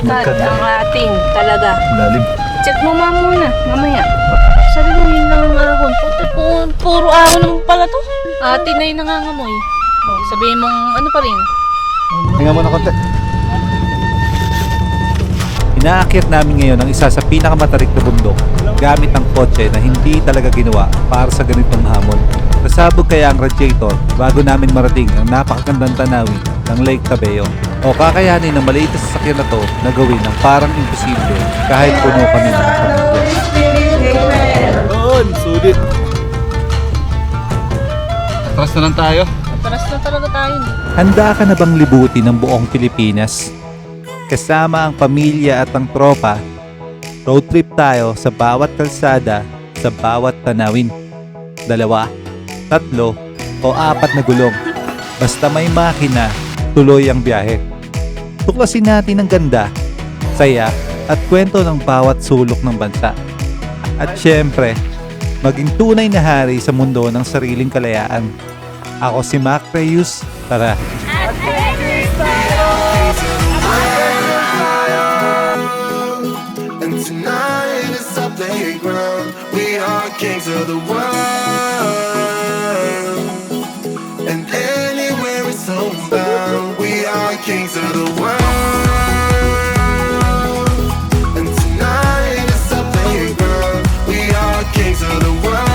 Cut ang ating talaga. Lalim. Check mo muna, mamaya. Sabi mo yun lang ang ahon. Puro ahon naman pala to. Atin na yung nangangamoy. Oh, sabihin mong ano pa rin. Tingnan mo na konti. Inaakyat namin ngayon ang isa sa pinakamatarik na bundok gamit ang kotse na hindi talaga ginawa para sa ganitong hamon. Nasabog kaya ang radiator bago namin marating ang napakagandang tanawin ng Lake Tabeo. O kakayanin ng maliit na sasakyan na to na gawin ng parang imposible kahit puno kami ng pamilya. Doon! Sulit! Atras na lang tayo. Atras na talaga tayo. Handa ka na bang libutin ng buong Pilipinas? Kasama ang pamilya at ang tropa, road trip tayo sa bawat kalsada, sa bawat tanawin. 2, 3, o 4 na gulong. Basta may makina, tuloy ang biyahe. Tuklasin natin ang ganda, saya, at kwento ng bawat sulok ng bansa. At syempre, maging tunay na hari sa mundo ng sariling kalayaan. Ako si Mac Reyes, tara! And tonight is our playground. We are kings of the world. And anywhere it's homebound. We are kings of the world. And tonight is our playground. We are kings of the world.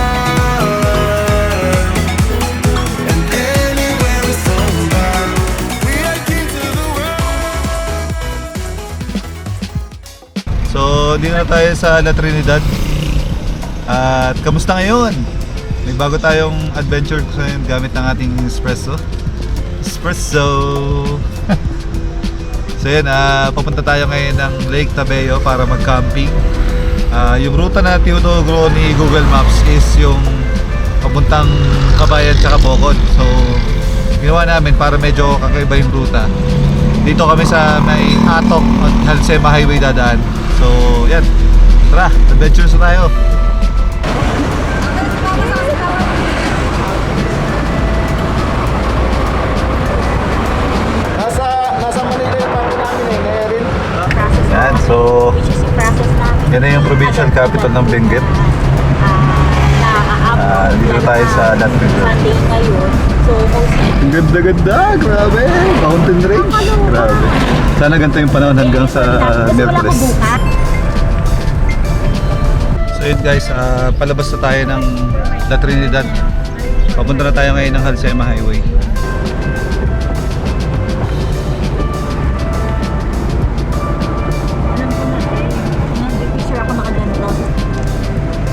And anywhere it's homebound. We are kings of the world. So, dito na tayo sa La Trinidad. At kamusta ngayon? May bago tayong adventure ngayon gamit ng ating espresso. So yun, papunta tayo ngayon ng Lake Tabeo para mag-camping. Yung ruta na tinuturo ni Google Maps is yung papuntang Kabayan tsaka Bocod. So, ginawa namin para medyo kakaiba yung ruta. Dito kami sa may Atok at Halsema Highway dadaan. So, yan. Tara, adventures na tayo. Nasa Manila yung papo namin eh, ngayon. Yan, so yan na yung provincial capital ng Benguet. Dito tayo sa La Trinidad. Ang ganda-ganda, grabe. Mountain range, grabe. Sana ganito yung panahon hanggang sa Mercedes. So yun guys, palabas na tayo ng La Trinidad. Papunta na tayo ngayon ng Halsema Highway.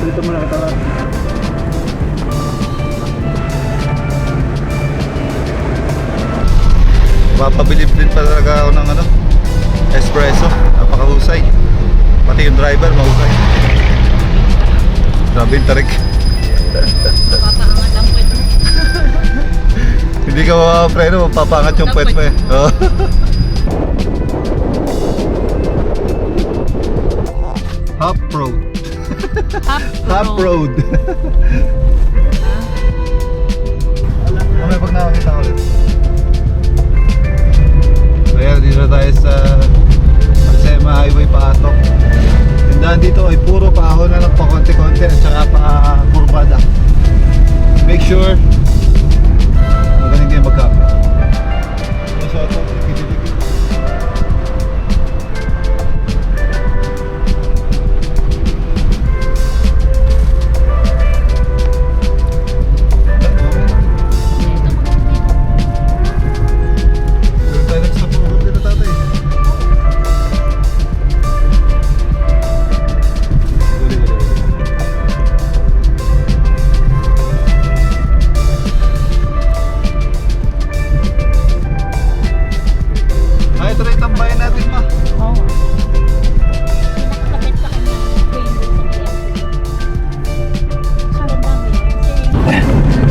Dito muna kita lang. Mapabilib din pa talaga ako ng espresso. Napakahusay. Pati yung driver mahusay. Grabe yung tarik. Papaangat ang puwet mo. Hindi ka mapapreno, mapapangat yung puwet mo eh. Oh. Hop road. Hop road. Mamaya pag nakakita ko ulit. So yan, dito na tayo sa Halsema Highway Paatok. Yung daan dito ay puro paahon na lang pa konti-konti at saka pa kurbada. Make sure magaling kayo magkapa. So ito, dikit-dikit.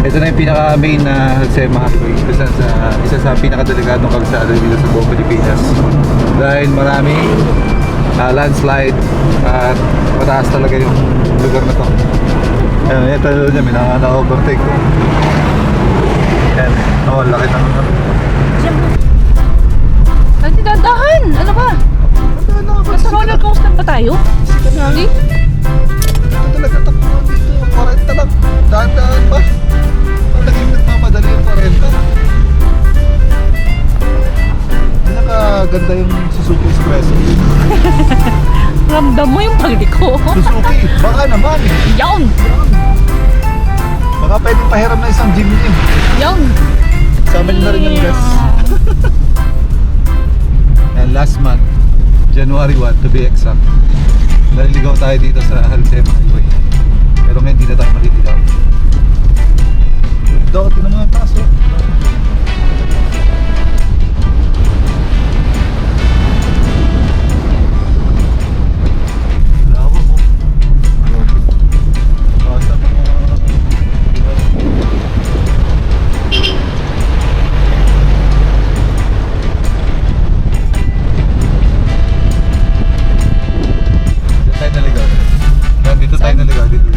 Ito na yung pinaka-main na Halsema Highway. Isa sa pinaka-delikadong kalsada dito sa buong Pilipinas. Dahil maraming landslide at mataas talaga yung lugar na to. Ayan, ito niya, may na-overtake. Ayan, laki ng Ay, tinadahan! Ano ba? Nasa roller coaster pa tayo? Hindi? Ito talaga takbo dito. 40 lang. Daan-daan pa. Naging nagmamadali yung 40. Pinakaganda yung Suzuki Expresso. Ramdam mo yung pagliko. Suzuki, baka naman. Yawn! Baka pwedeng pahiram na isang gym niya. Yawn! Sa amin na rin yung gas. And last month, January 1 to be exact, naliligaw tayo dito sa Halsema Highway. Pero ngayon hindi na tayo maliligaw. Dito, tingnan mo yung taas, oh. Lawak, oh. Taas ang mga... Dito tayo naligaw dito.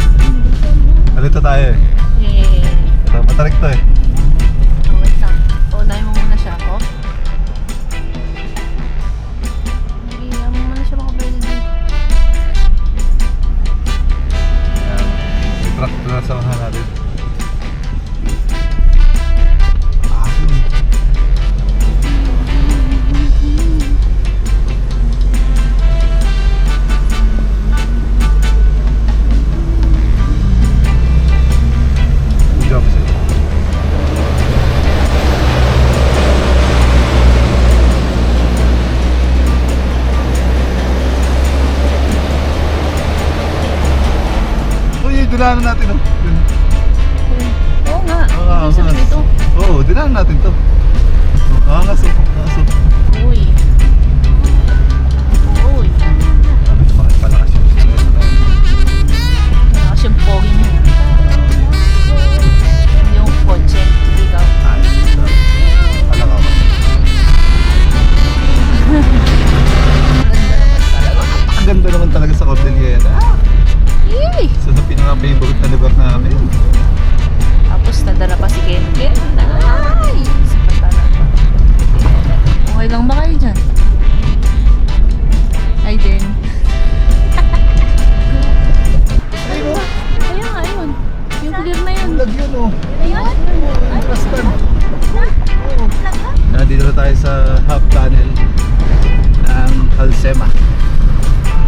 Dito tayo eh. Yeah. Matarik to eh. Oh, wait lang. Unahin mo muna siya ako. Hindi, mo muna siya makabili dito. Ayan. I-track na sa mga natin. Job sa'yo. Uy, dinaanan natin oh. Oo nga. Ah, Ibig sabihin angas. dito. Oo, dinaanan natin to. Angas oh, angas oh. Uy. Uy. Sabi ko bakit palakas yung stress na yun. Malakas yung pogi mo. Yung kotse. Ikaw. Ay, sarap. Palakaw. Ang ganda naman talaga sa Cordillera. Yay! Isa sa pinaka-favorite na lugar namin. Tapos nadala pa si Ken Ken. Ay! Sapatala pa. Okay lang ba kayo dyan? Ay din. Ay mo, Kaya nga yun. Yung clear na yun. lag yun oh. Ayun. Ay, kastan. Oo. Nandito na tayo sa half tunnel ng Halsema.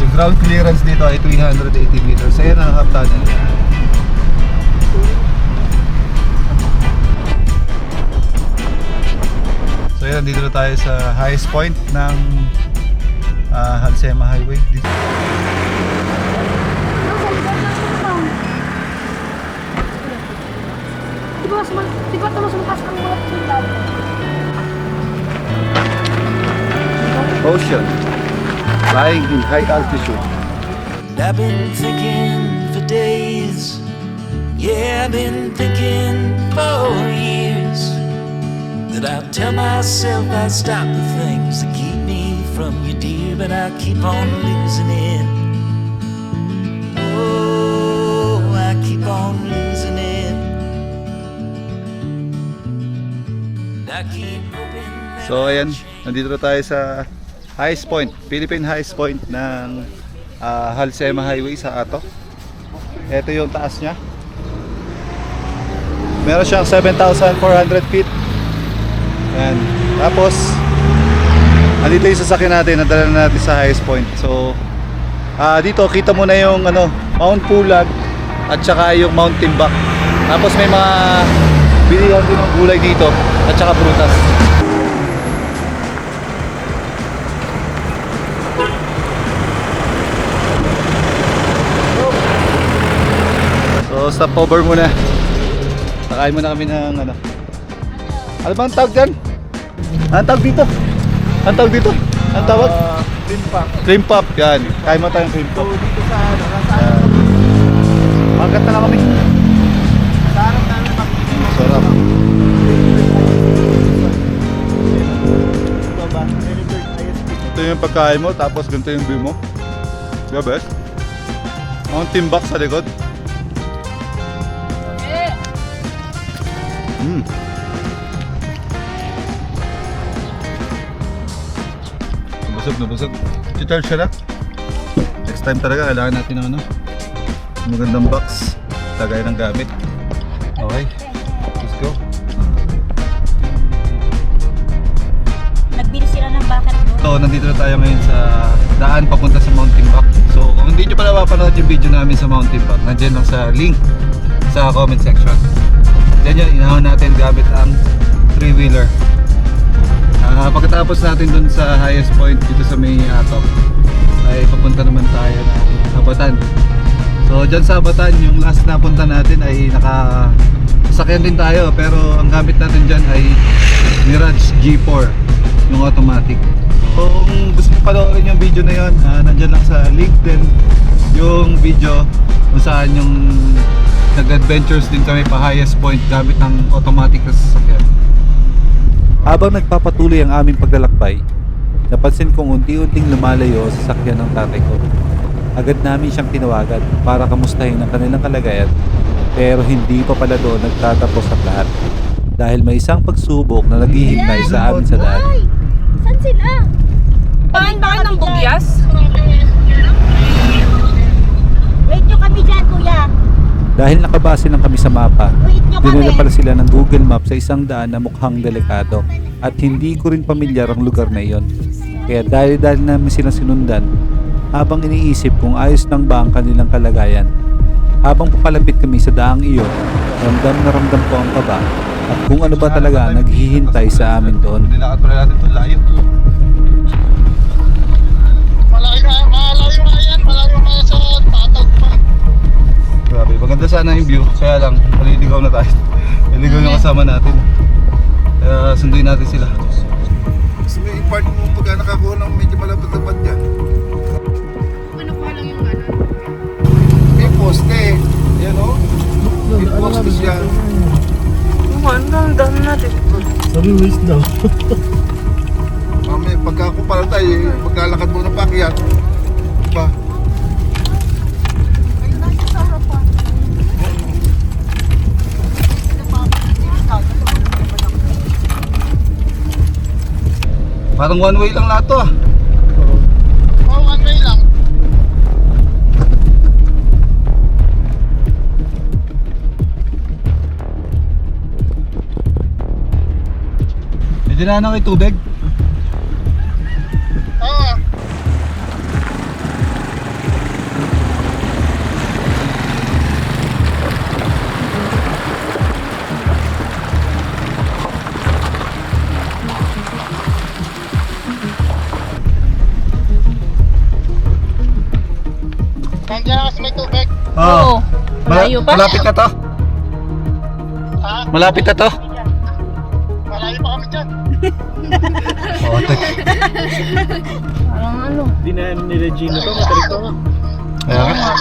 Yung ground clearance dito ay 380 meters. Ayan ang half tunnel. So ayan, nandito na tayo sa highest point ng Halsema Highway. Dito. Di ba tumusumpas ang mga sundalo? Ocean. Flying in high altitude. I've been thinking for days. Yeah, I've been thinking for years. That I'll tell myself I'll stop the things that keep me from you, dear. But I keep on losing it. Oh, I keep on losing it. I keep hoping that So ayan, nandito na tayo sa highest point, Philippine highest point ng Halsema Highway sa Ato. Ito yung taas niya. Meron siyang 7,400 feet. Ayan. Tapos, andito yung sasakyan natin, nadala na natin sa highest point. So, dito kita mo na yung Mount Pulag at saka yung Mount Timbak. Tapos may mga bilihan din ng gulay dito at saka prutas. So stop over muna. Nakain muna kami ng ano ba ang tawag dyan? Ang tawag dito? Ang tawag dito? Ang tawag? Cream pop. Cream pop, yan. Kain mo tayong cream pop. So dito sa magat na kami. Sarap. Ito yung pagkain mo, tapos ganito yung view mo. Diba best? Ang timbak sa likod. Busog na busog. I-charge ka na. Next time talaga kailangan natin ng ano, magandang box. Tagay ng gamit. Okay. Let's go. Nagbili sila ng bucket doon. So, nandito na tayo ngayon sa daan papunta sa Mountain Back. So, kung hindi nyo pa napapanood yung video namin sa Mountain Back, nandiyan lang sa link sa comment section. Then yun, inahon natin gamit ang 3-wheeler. Pagkatapos natin dun sa highest point dito sa may Atop, ay papunta naman tayo ng Habatan. So, dyan sa Habatan, yung last na punta natin ay nakasakyan din tayo. Pero ang gamit natin dyan ay Mirage G4, yung automatic. So, kung gusto nyo panoorin yung video na yun, nandyan lang sa link din yung video kung saan yung nag-adventures din kami pa highest point gamit ng automatic na sasakyan. Habang nagpapatuloy ang aming paglalakbay, napansin kong unti-unting lumalayo sa sasakyan ng tatay ko. Agad namin siyang tinawagan para kamustahin ang kanilang kalagayan, pero hindi pa pala doon nagtatapos ang lahat. Dahil may isang pagsubok na naghihintay sa amin sa daan. Ay! Saan sila? Paano ba kayo ng bugyas? Wait nyo kami dyan, kuya. Dahil nakabase lang kami sa mapa, Wait nyo kami. dinala pala sila ng Google Map sa isang daan na mukhang delikado at hindi ko rin pamilyar ang lugar na iyon. Kaya dahil namin silang sinundan habang iniisip kung ayos lang ba ang kanilang kalagayan. Habang papalapit kami sa daang iyon, ramdam na ramdam ko ang kaba at kung ano ba talaga naghihintay sa amin doon. Nilakad pala natin ito layo. Malayo nga yan sa tatag pa. Grabe, maganda sana yung view, kaya lang maliligaw na tayo. Maliligaw yung kasama natin. Kaya sunduin natin sila. Gusto mo yung part mo pagka nakakuha ng medyo malapad-lapad yan. Kinukuha lang yung ano. May poste. Yan o. May poste siya. Ang dami natin. Mamaya pagka kumpara tayo, pagkalakad mo ng pakyat. Diba? Parang one way lang lahat to ah. Oo, one way lang. May dinaanan kayo tubig? Oo. Nandiyan na kasi may tubig. Oo. Malayo pa. Malapit na to? Ha? Malapit na to? Malayo pa kami dyan. Oo, Parang ano. Dinaan ni Regina to, matalik to. kaya nga.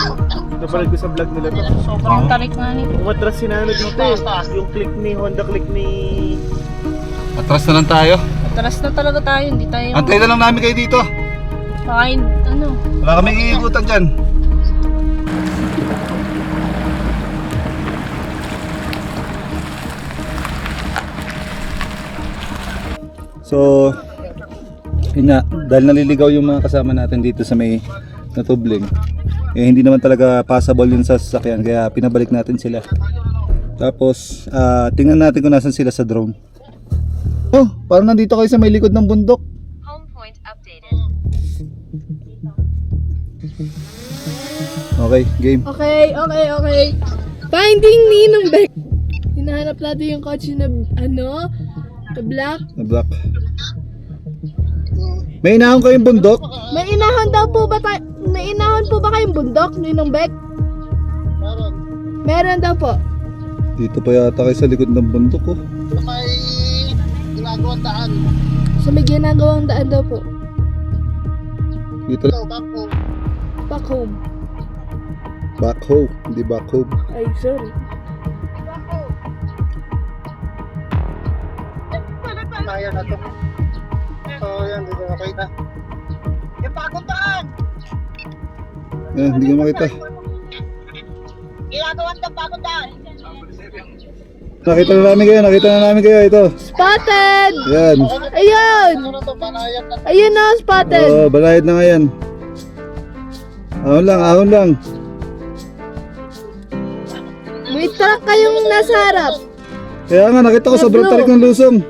Napanood ko sa vlog nila to. Sobrang tarik nga nito. Umatras si Nano dito eh. Yung click ni Honda click ni... Atras na lang tayo. Atras na talaga tayo. Hindi tayo. Antay na lang namin kayo dito. Pakain, ano. Wala kaming iikutan dyan. So, dahil naliligaw yung mga kasama natin dito sa may natubling, eh hindi naman talaga passable yun sa sasakyan, kaya pinabalik natin sila. Tapos, tingnan natin kung nasan sila sa drone. Oh, parang nandito kayo sa may likod ng bundok. Okay, game. Okay. Finding Ninong Beck. Hinahanap natin yung kotse na ano, na black. Na black. May inahon kayong bundok? May inahon po ba kayong bundok, Ninong Beck? Meron. Meron daw po. Dito pa yata kayo sa likod ng bundok oh. May ginagawang daan. So may ginagawang daan daw po. Dito Ito, back po. Back home. back home, hindi back home. Ay, sorry. Kaya na to. So, yan, dito na kita. Yung bagong daan! Hindi ko makita. Ginagawan ng bagong daan. Nakita na namin kayo, ito. Spotted! Yan. Ayun! Ayun na, spotted! Oo, balayad na nga yan. Ahon lang. May truck kayong nasa harap. Kaya nga, nakita ko sobrang tarik ng lusong.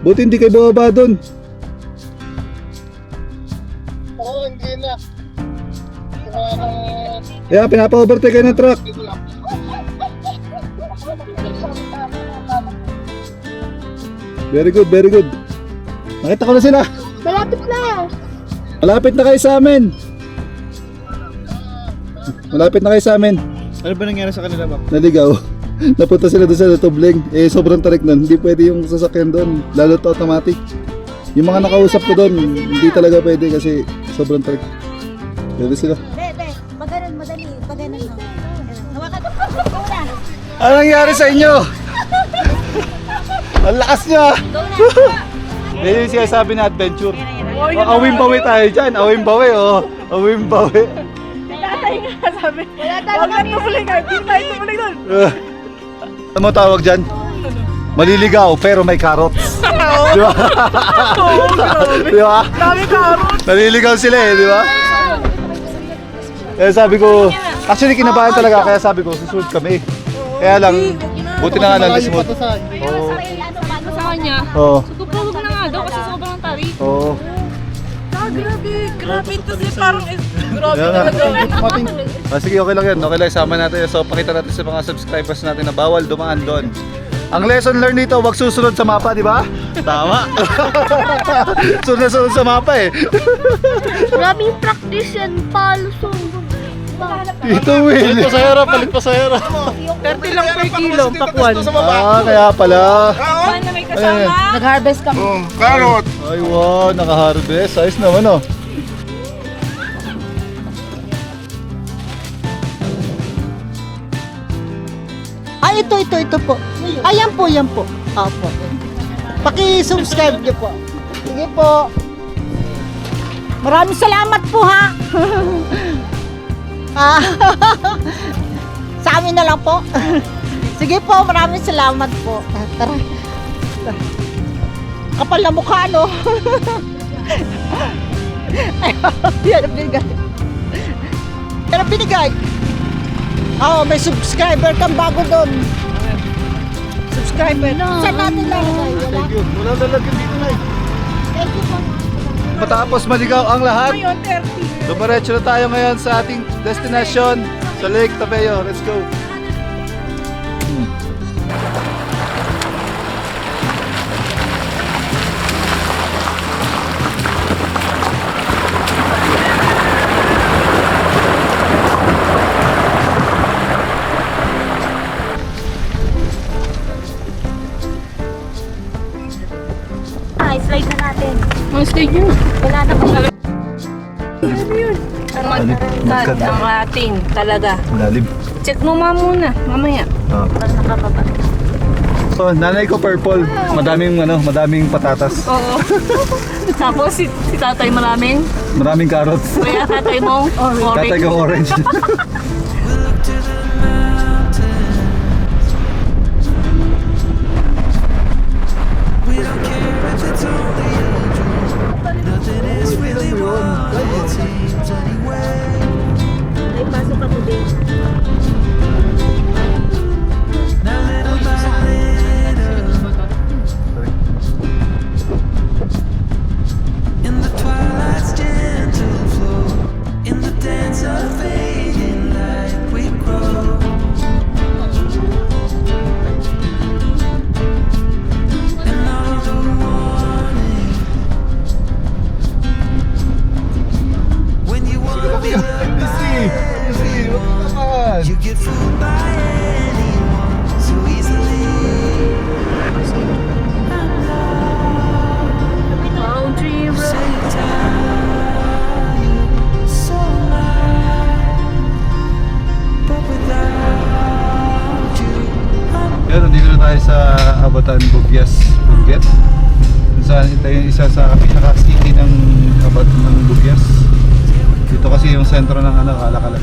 Buti hindi kayo bababa doon. Oo, hindi na. Kaya pinapa-overtake kayo ng truck. Very good. Nakita ko na sila. Malapit na. Malapit na kayo sa amin. Ano ba nangyari sa kanila, Mac? Naligaw. Napunta sila doon sa Tubleng. Sobrang tarik nun. Hindi pwede yung sasakyan doon. Lalo to automatic. Yung mga nakausap ko doon, hindi talaga pwede kasi sobrang tarik. Pwede sila. Be, maganon, madali. Paganon mo. Hawakan mo. Ano nangyari sa inyo? Ang lakas nyo ah! Yan yung sinasabi na adventure. Awim-bawi tayo dyan. Awim-bawi. Wala tayong Ano mo tawag dyan? Maliligaw pero may carrots. Di ba? Di ba? Dami karot! Naliligaw sila di ba? Kaya sabi ko, actually kinabahan talaga kaya sabi ko, susunod kami. Kaya lang, buti na nga lang this month. Oo. Sa kanya, Oo. tutulog na nga daw kasi sobrang tarik. Oo. Grabe ito si parang grabe Yan nga. talaga. Sige, okay lang yan. Okay lang, sama natin. So, pakita natin sa mga subscribers natin na bawal dumaan doon. Ang lesson learned dito, wag susunod sa mapa, di ba? Tama. Sunod sa mapa eh. Maraming practice yan. Palusong. Ito, Will. Palit pa sa hera. 30 lang per kilo, pakwan. Kaya pala. Saan na may kasama? Nag-harvest kami. Carrot! Ay, wow, naka-harvest. Ayos naman, oh. Ay, ito po. Ayan po, yan po. Opo. Paki-subscribe niyo po. Sige po. Maraming salamat po ha. Sa amin na lang po. Sige po, maraming salamat po. Tara. Kapal na mukha, no? Ay, yan ang binigay. Yan ang binigay. Oo, may subscriber kang bago doon. Subscriber. Saan natin lang? Thank you. Wala talaga dito na eh. Thank you po. Matapos maligaw ang lahat, Ngayon, 30. dumiretso na tayo ngayon sa ating destination sa Lake Tabeo. Let's go. Slide na natin. Ang stage yun. Wala na po. Magkad ang ating talaga. Malalim. Check mo muna, mamaya. So, nanay ko purple. Madaming patatas. Oo. Tapos si tatay maraming. Maraming carrots. Kaya tatay mo orange. Tatay ko orange. We don't care if it's only a dream. Nothing is really what it seems anyway. Ay, pasok ako din. Now little by little, in the twilight's gentle flow, in the dance of fading light, we grow. And all the warning, when you want to be loved by everyone, you get fooled by anyone so easily. Boundary road. Say time, so mine, but without you, I'm Yan, nandito na tayo sa Abatan, Bugyas, Benguet. Kung saan ito yung isa sa pinaka-city ng Abat ng Bugyas. Dito kasi yung sentro ng Kalakalag.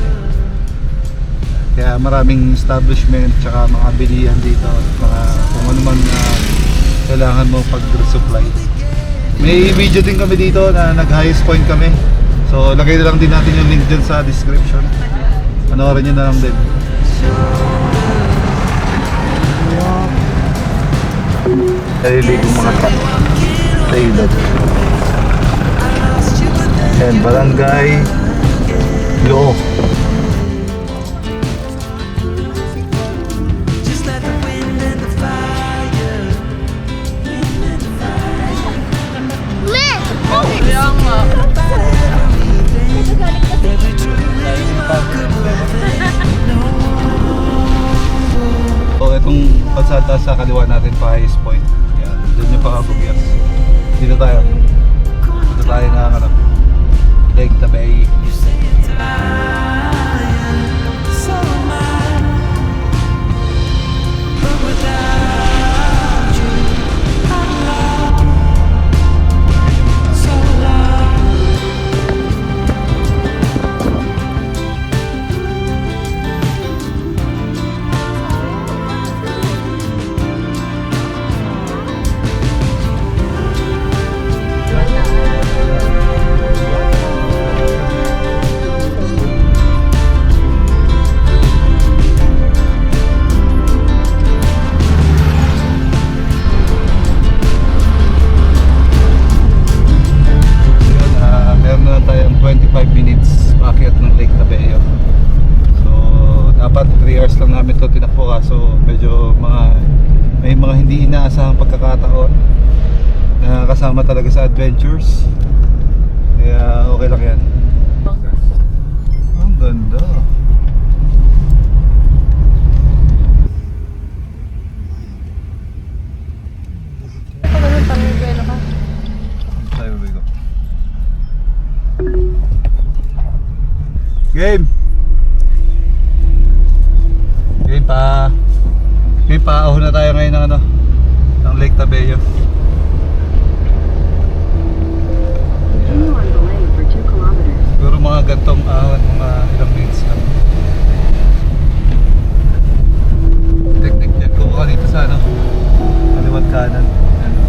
Kaya maraming establishment tsaka mga bilihan dito, mga kung ano man na kailangan mo pag resupply. May video din kami dito na nag-highest point kami. So lagay na lang din natin yung link dyan sa description. Panoorin nyo na lang din. Nalilig yung mga truck sa ilog. And Barangay Loo. Just like the wind and the fire. Kaya nga. So itong pansada sa kaliwa natin pa highest point. Yan, doon yung pakabugyas. Dito tayo. Dito tayo na ano, Lake Tabay. So am I. But without you, I'm lost. So lost. Yun, meron na tayong 25 minutes paakyat ng Lake Tabeo. So dapat 3 hours lang namin ito tinakbo, kaso medyo may mga hindi inaasahang pagkakataon na kasama talaga sa adventures. Kaya okay lang yan. Ang ganda. Tayo, Rico. Game! Game pa ahon na tayo ngayon ng ano, ng Lake Tabeo. Siguro mga gantong ahon, mga ilang minutes lang. Teknik dyan, kuha ka dito sa ano, kaliwat kanan. Ano.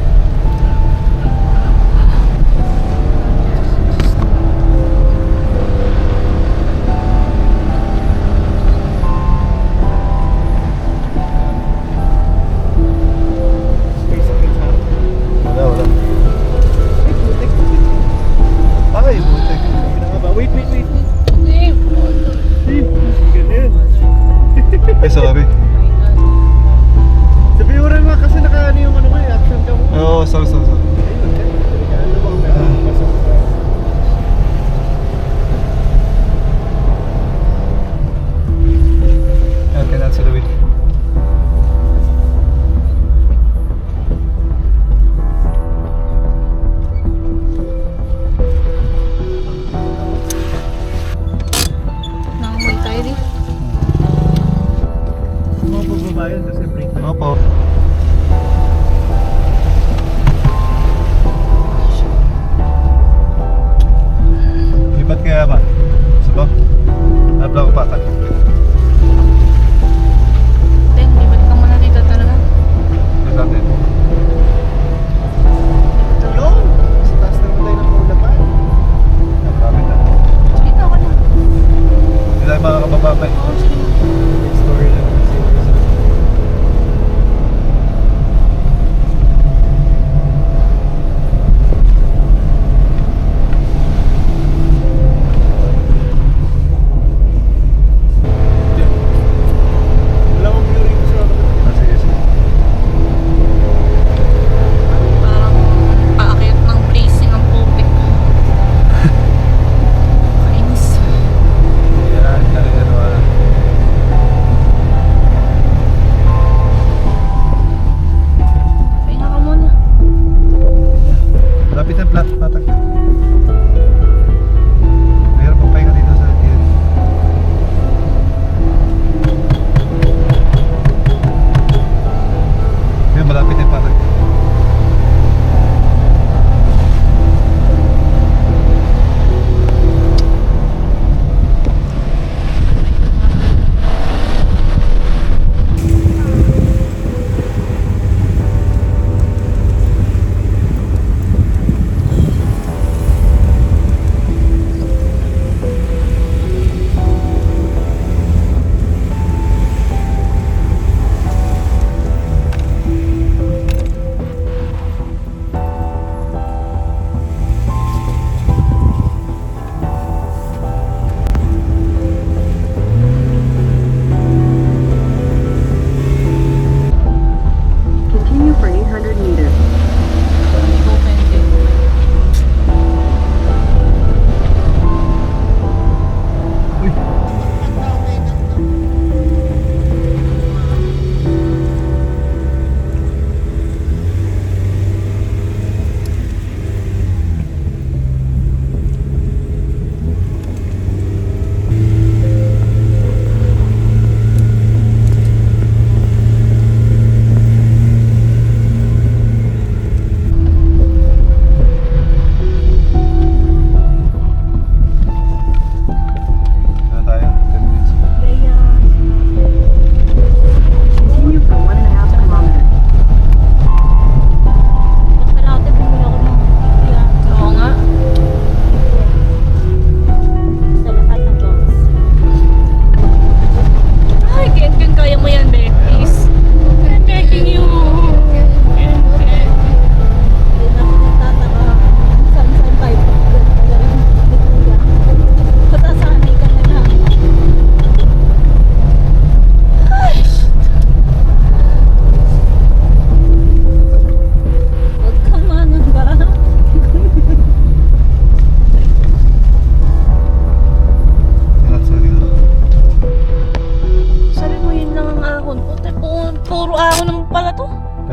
Wala. Ay, butik. Wait. Ay, sorry.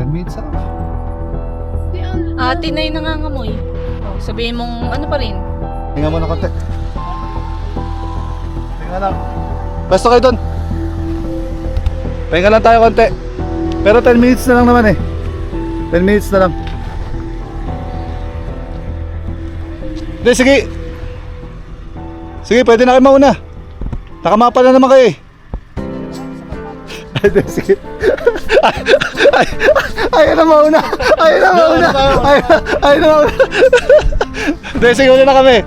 10 minutes na. Ate na yung nangangamoy. Oh, sabihin mong ano pa rin. Tingnan mo na konti. Tingnan lang. Basta kayo doon. Pahinga lang tayo konti. Pero 10 minutes na lang naman eh. 10 minutes na lang. Hindi, sige. Sige, pwede na kayo mauna. Nakamapa na naman kayo eh. Hindi, sige. Ayaw na mauna. Ayaw na mauna. Ayaw na mauna. Hindi, sige, una na kami.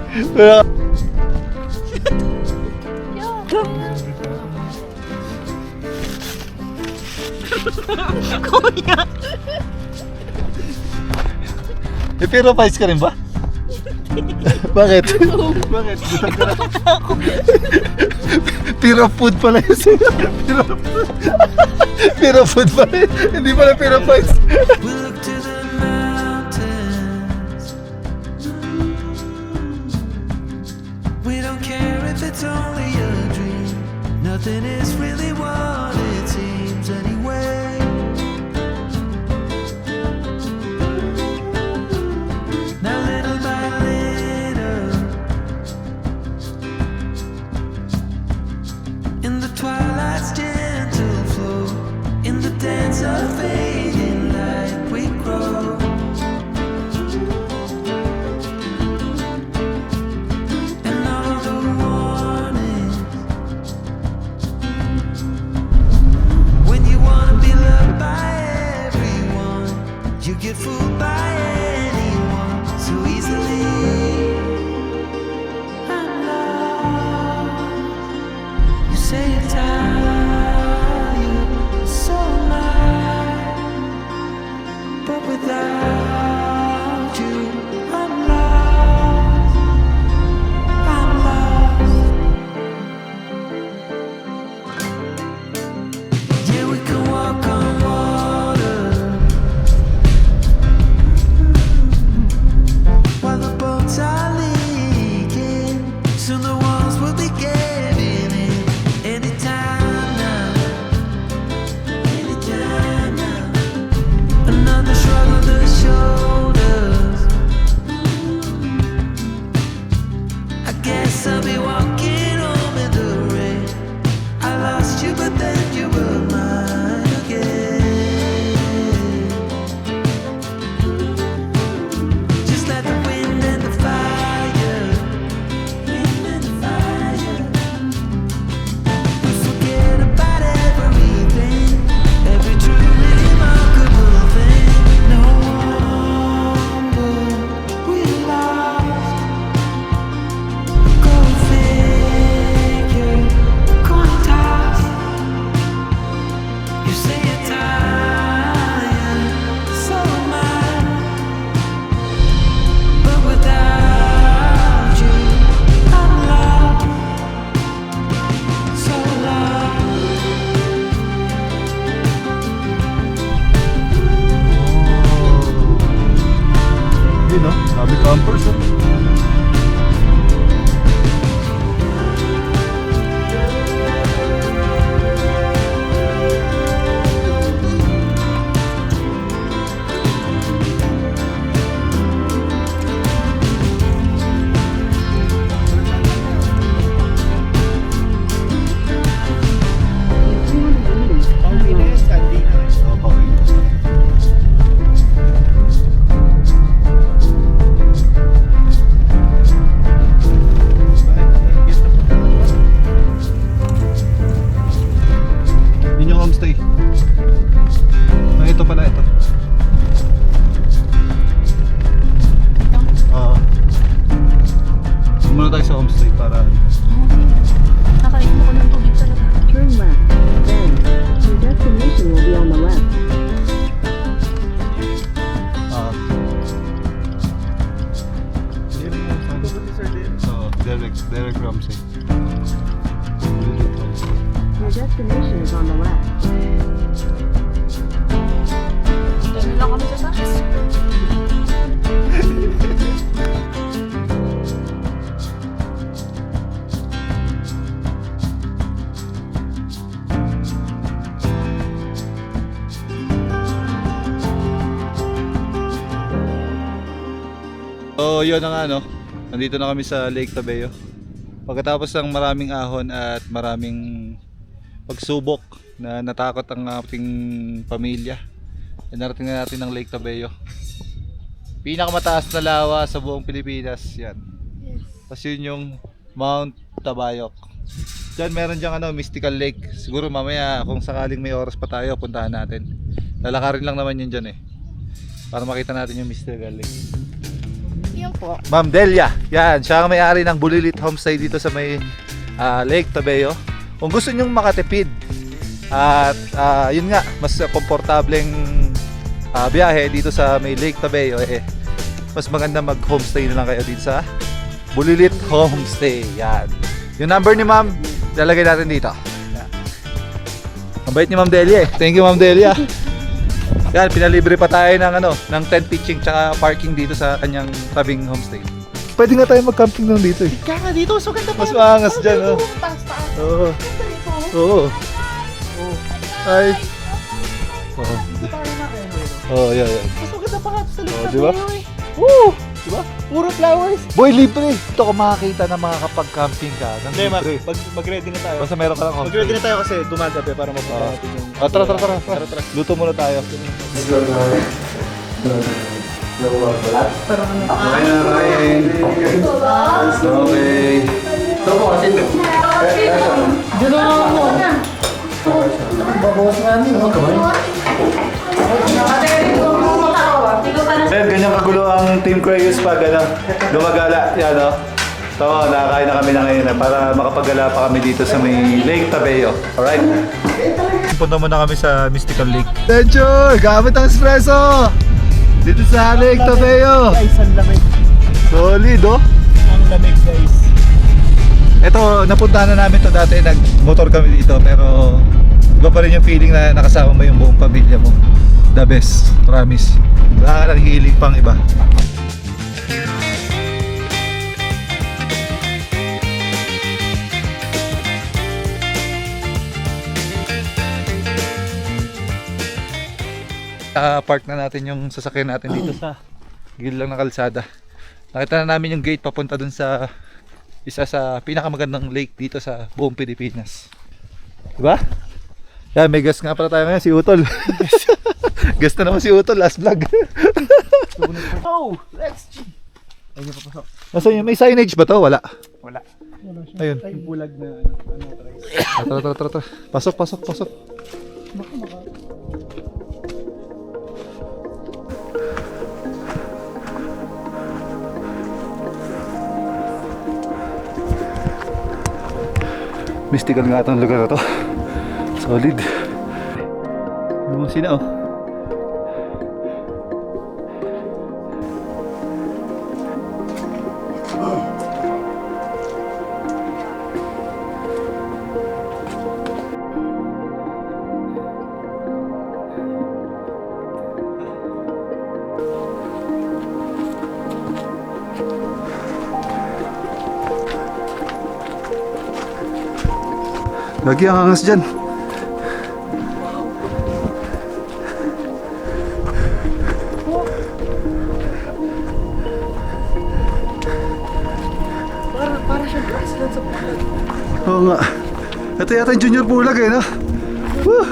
Kuya! Eh, pero pies ka rin ba? Bakit? Bakit? Piro food pala yun sa'yo. Piro food pala yun. Hindi pala piro pies. We look to the mountains. We don't care if it's only a dream. Nothing is really what it seems anyway. Now little by little, in the twilight's gentle flow, in the dance of fading light we grow. And all the warnings, when you wanna be loved by everyone, you get fooled by anyone so easily. I'm lost. You say you're tired, so am I. But without you, I'm lost. I'm lost. Yeah, we can walk on water while the boats are leaking. Soon the walls will be giving in. Anytime now, anytime now. Another shrug on the shoulders. I guess I'll be walking home in the rain. I lost you, but then you were mine again. Just like the wind and the fire, wind and the fire. We forget about everything, every truly remarkable thing. No wonder we lost. Go figure, coin toss. You say you're tired, so am I. But without you, I'm lost, so lost. Yun no? Sabi campers oh. Oh, pauwi. Yun yung homestay. Ah, ito pala, ito. Muna tayo sa homestay para Nakainom ko ng tubig talaga. Turn left. Then, your destination will be on the left. so Derek Ramsey. Your destination is on the left. Doon lang kami sa taas. So yun na nga no, nandito na kami sa Lake Tabeo. Pagkatapos ng maraming ahon at maraming pagsubok na natakot ang ating pamilya, narating na natin ng Lake Tabeo. Pinakamataas na lawa sa buong Pilipinas yan. Tapos yun yung Mount Tabayok. Diyan meron diyang mystical lake. Siguro mamaya kung sakaling may oras pa tayo, puntahan natin. Lalakarin lang naman yun dyan para makita natin yung mystical lake. Yan po. Ma'am Delia, yan, siya ang may-ari ng Bulilit Homestay dito sa may Lake Tabeo. Kung gusto nyong makatipid at yun nga, mas komportableng biyahe dito sa may Lake Tabeo, mas maganda mag-homestay na lang kayo dito sa Bulilit Homestay. Yan. Yung number ni ma'am, lalagay natin dito. Yan. Ang bait ni Ma'am Delia Thank you Ma'am Delia. Yan, pinalibre pa tayo ng tent pitching tsaka parking dito sa kanyang tabing homestay. Pwede nga tayo mag-camping nung dito Kaya dito, so ganda pa. Mas maangas dyan, oh. Taas-taas. Oo. Oo. Ay. Oo. Oo, yeah. Mas maganda pa sa Oh, likod. di ba? Woo! Diba? Puro flowers. Boy, libre! Ito ka makakita ng mga kapag-camping ka. Ng libre. Mag-ready na tayo. Basta meron ka lang homestay. Mag-ready na tayo kasi gumagabi para mapunta natin yung... Tara. Luto muna tayo. Okay. Ayan, ganyan kagulo ang Team Craigos pag gumagala. Yan, no? So, nakakain na kami na ngayon para makapagala pa kami dito sa may Lake Tabeo. Alright? Punta muna kami sa Mystical Lake. Adventure! Gamit ang espresso! Dito sa Lake Tabeo! Guys, ang lamig. Solid, oh! Ang lamig, guys. Ito, napuntahan na namin to dati. Nag-motor kami dito. Pero iba pa rin yung feeling na nakasama mo yung buong pamilya mo. The best, promise. Wala ka ng hilig pang iba. Park na natin yung sasakyan natin dito sa gilid lang ng kalsada. Nakita na namin yung gate papunta dun sa isa sa pinakamagandang lake dito sa buong Pilipinas. Diba? Yan, may guest nga pala tayo ngayon, si Utol. Guest na naman si Utol, last vlog. Oh, let's G. Ayun yung papasok. Nasa yun, may signage ba to? Wala. Wala. Ayun. Yung bulag na Tara. Pasok. Mystical nga itong lugar na to. Solid. Yung sina, oh. Lagi ang angas dyan. Para siya grassland sa pulag. Oo nga. Ito yata yung Junior Pulag no? Woo!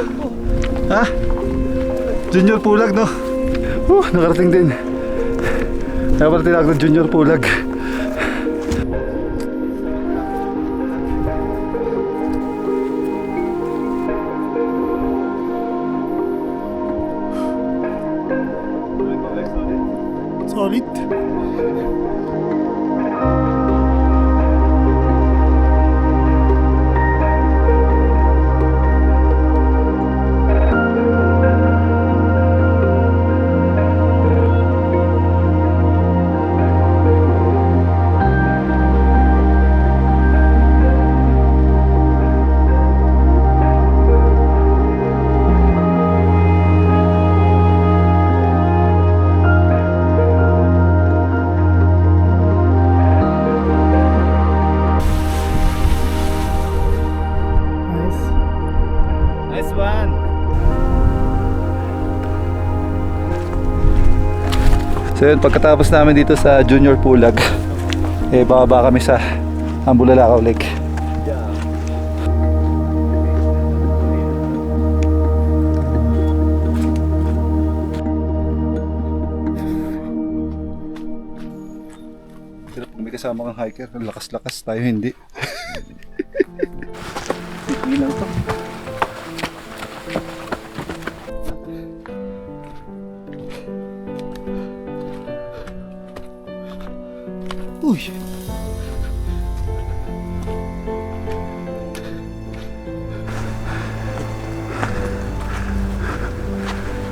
Ha? Junior Pulag no? Nakarating din. Kaya pala tinawag ng Junior Pulag. solid. So yun, pagkatapos namin dito sa Junior Pulag, bababa kami sa Ambulalakaw Lake. May kasama kang hiker, lakas-lakas tayo hindi. Ilaw to. Uy.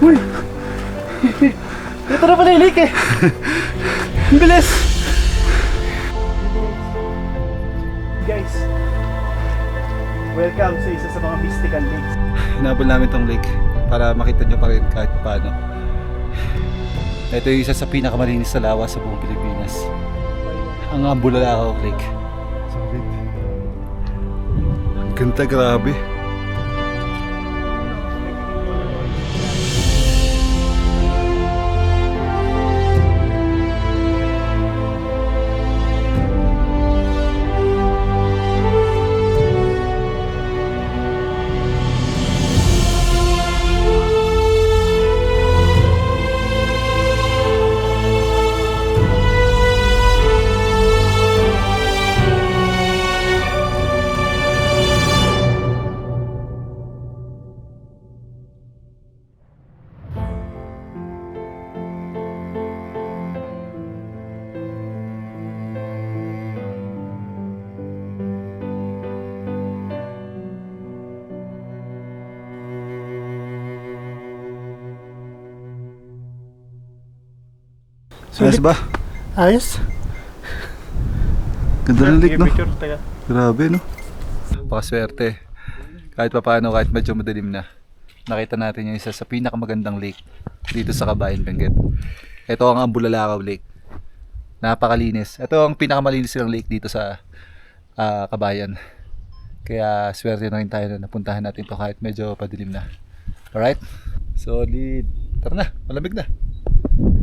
Uy. Ito na pala yung lake eh. Ang bilis. Guys, welcome sa isa sa mga mystical lakes. Hinabol namin tong lake para makita nyo pa rin kahit paano. Ito yung isa sa pinakamalinis na lawa sa buong Pilipinas, ang Ambulalakaw Lake. Ang ganda, grabe. Ayos ba? Ayos. Ganda ng lake, no? Grabe, no? Pakaswerte. Kahit pa paano, kahit medyo madilim na, nakita natin yung isa sa pinakamagandang lake dito sa Kabayan, Benguet. Ito ang Ambulalakaw Lake. Napakalinis. Ito ang pinakamalinis ng lake dito sa Kabayan. Kaya swerte na rin tayo na napuntahan natin to kahit medyo padilim na. Alright? Solid. Tara na, malamig na.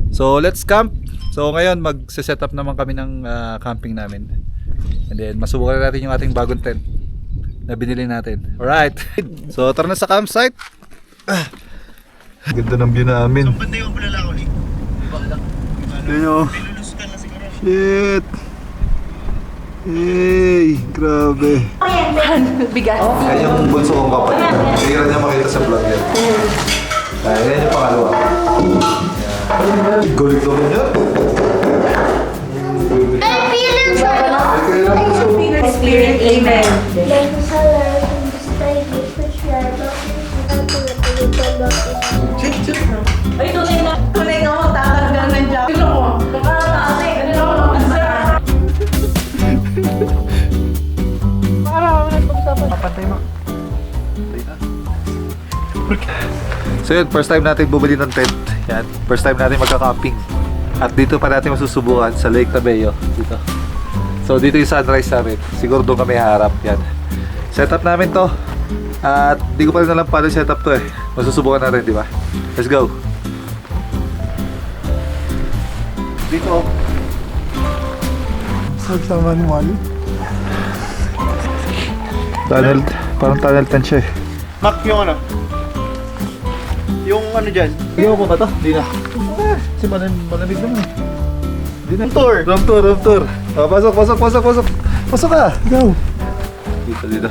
So let's camp. So ngayon magse-set up naman kami ng camping namin. And then masubukan natin yung ating bagong tent na binili natin. Alright. So tara na sa campsite. Ganda ng view namin. Banda yung Ambulalakaw Lake. Yun o. Shit. Hey, grabe. Bigat. Yan yung bunso kong kapatid. Kaya niya makita sa vlog yan. Yan yung pangalawa. Gulit ko rin yan. Spirit, amen. Ay, tunay na. Tunay na mo, tatanggal ng job. Ano ko? Nakakataas eh. Ano ko? Papantay mo. So yun, first time natin bumili ng tent. Yan, first time natin magka-camping. At dito pa natin masusubukan sa Lake Tabeo. Dito. So dito yung sunrise namin. Siguro doon kami harap. Yan. Setup namin to. At di ko pa rin alam paano setup to eh. Masusubukan natin, di ba? Let's go. Dito. Sa manual. Tunnel. Parang tunnel tent siya eh. Mac, yung ano? Yung ano dyan? Hindi mo ba ito? Hindi na. Kasi malamig naman eh. Hindi na. Room tour. Room tour. Oh, pasok. Pasok ka. Go. Dito.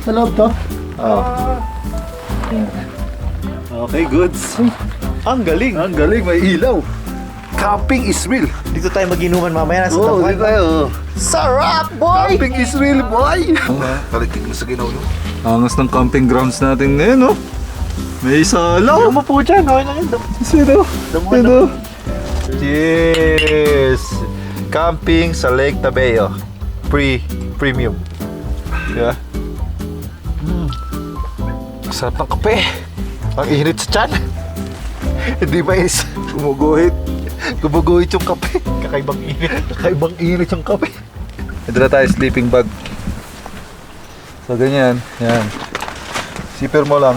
Sa loob to? Oh. Okay, goods. Ang galing. Ang galing, may ilaw. Camping is real. Dito tayo mag-inuman mamaya. Nasa Oo, dito tayo. Sarap, boy! Camping is real, boy! Kalitig mo sa ginaw, no? Angas ng camping grounds natin ngayon, no? May sala. Ano po dyan? Okay lang yun. Sino? Cheers! Camping sa Lake Tabeo. Premium. Diba? Sarap ng kape. Ang init sa tiyan. Hindi mais. Gumuguhit yung kape. Kakaibang init yung kape. Ito na tayo, sleeping bag. So ganyan. Yan. Zipper mo lang.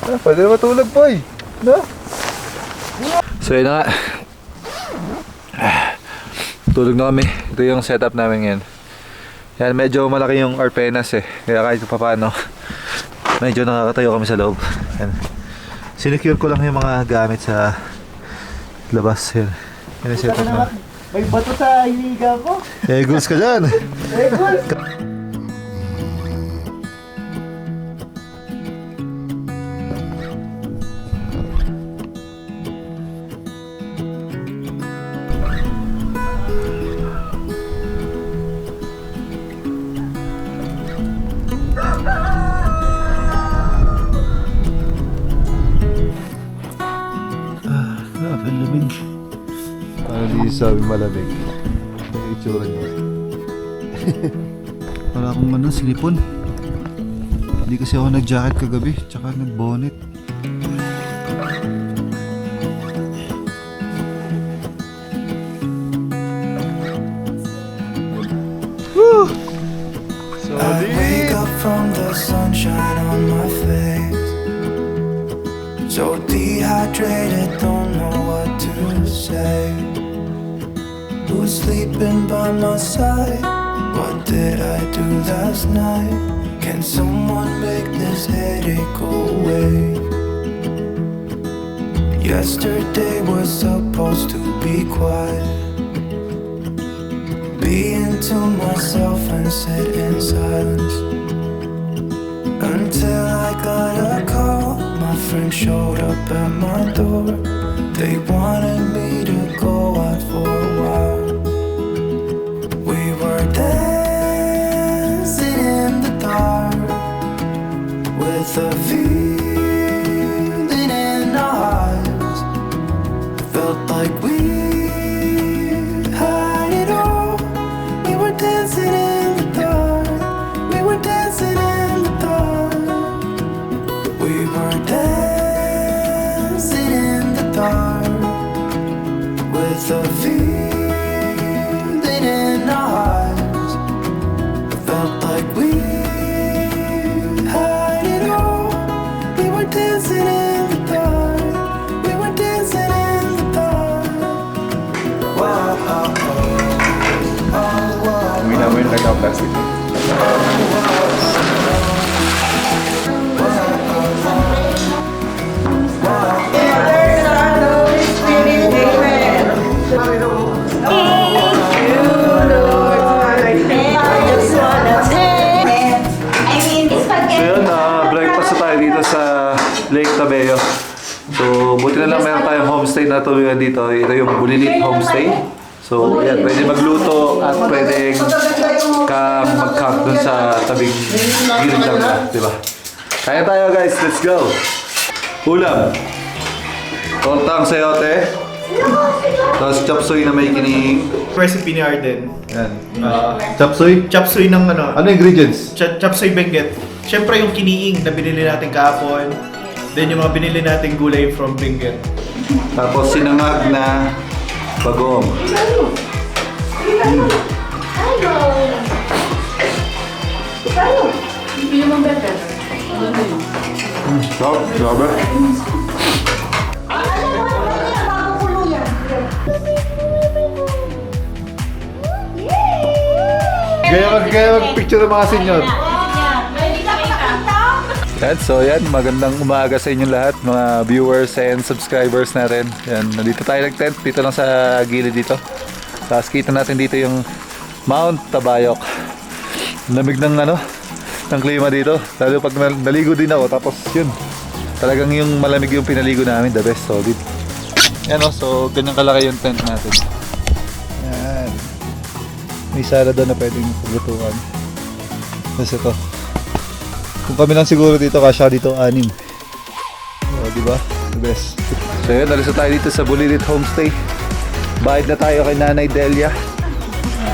Pwede na matulog po eh. No? So yun na nga. Tulog na kami. Ito yung setup namin ngayon. Yan, medyo malaki yung Arpenas eh. Kaya kahit pa paano, medyo nakakatayo kami sa loob. Yan. Sinecure ko lang yung mga gamit sa labas. Yan. Yan yung setup na. May bato sa hiliga ko. Eagles ka dyan. Grabe, lamig. Parang di sabi malamig. Ang itsura niya. Para akong slipon. Hindi kasi ako nag-jacket kagabi, tsaka nag-bonnet. Woo! I wake up from the sunshine on my face, so dehydrated, don't know what to say. Who's sleeping by my side? What did I do last night? Can someone make this headache go away? Yesterday was supposed to be quiet, being to myself and sit in silence, until I got a call. My friend showed up at my door. They wanted me to go out for a while. We were dancing in the dark, with a feeling in our hearts. Felt like we had it all. We were dancing in the dark. We were dancing in the dark. We were dancing in the dark, with a feeling in our hearts. Felt like we had it all. We were dancing in the dark. We were dancing in the dark. Wow, oh, oh, oh. Hindi namin nagka-plastic. So yun, breakfast na tayo dito sa Lake Tabeo. So buti na lang meron tayong homestay na tuluyan dito. Ito yung Bulilit Homestay. So yan, pwede magluto at pwede kang mag-camp dun sa tabing gilid lang na, di ba? Kaya tayo guys, let's go! Ulam! Tontang sayote. Tapos chop suey na may kining. Recipe ni Arden. Yan. Chop suey? Chop suey ng ano? Ano ingredients? Chop suey Benguet. Siyempre yung kiniing na binili natin kahapon. Then yung mga binili natin gulay from Benguet. Tapos sinangag na bagoong. Sarap, grabe. Gaya mag-picture ng mga senyor. Yan, so yan, magandang umaga sa inyong lahat, mga viewers and subscribers natin. Yan, nandito tayo nag-tent, dito lang sa gilid dito. Tapos kita natin dito yung Mount Tabayok. Lamig ng ng klima dito. Lalo pag naligo din ako, tapos yun, talagang yung malamig yung pinaligo namin, the best, solid. Yan o, so ganyan kalaki yung tent natin. Yan. May sala doon na pwedeng paglutuan. Tapos ito. Kung kami lang siguro dito, kasya dito 6. O, diba? The best. So yun, alis na tayo dito sa Bulilit Homestay. Bayad na tayo kay Nanay Delia.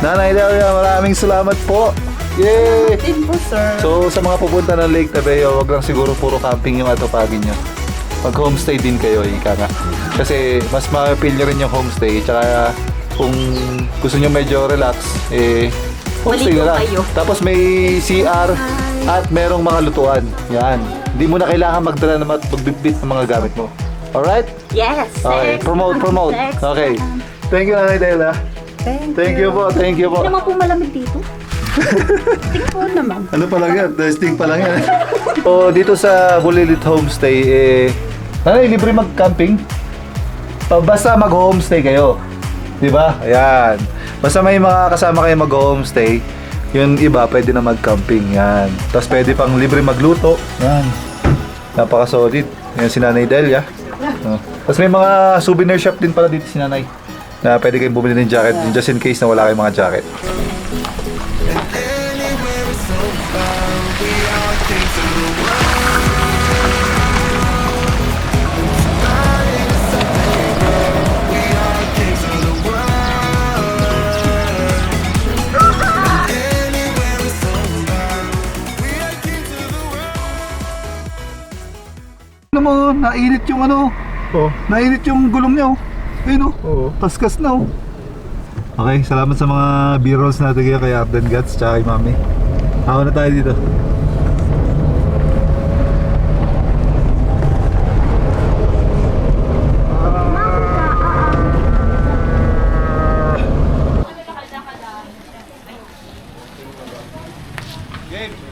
Nanay Delia, maraming salamat po! Yay! So sa mga pupunta ng Lake Tabeo, wag lang siguro puro camping yung atupagin nyo. Mag-homestay din kayo, ika nga. Kasi mas ma-feel nyo rin yung homestay. Tsaka kung gusto nyo medyo relax, homestay na lang. Tapos may CR at merong mga lutuan. Yan. Hindi mo na kailangan magdala na magbitbit ng mga gamit mo. Alright? Yes. Okay, promote. Next. Okay. Thank you, Nanay Dela. Thank you po. Hindi naman po malamig dito. Tingnan po naman. Ano pa lang yan? Testing pa lang yan. O, dito sa Bulilit Homestay, Nanay, libre mag-camping? Basta mag-homestay kayo. Diba? Ayan. Basta may mga kasama kayo mag-homestay, yung iba pwede na mag-camping. Yan. Tapos pwede pang libre magluto. Yan. Napaka-solid. Yan si Nanay Delia. Tapos may mga souvenir shop din pala dito si Nanay na pwede kayong bumili ng jacket just in case na wala kayong mga jacket. Ano mo, nainit yung ano. Oh. Nainit yung gulong niya, oh. Ayun, oh. Oo. Taskas na, oh. Okay, salamat sa mga B-rolls natin kay Arden Guts tsaka kay Mami. Ako na tayo dito.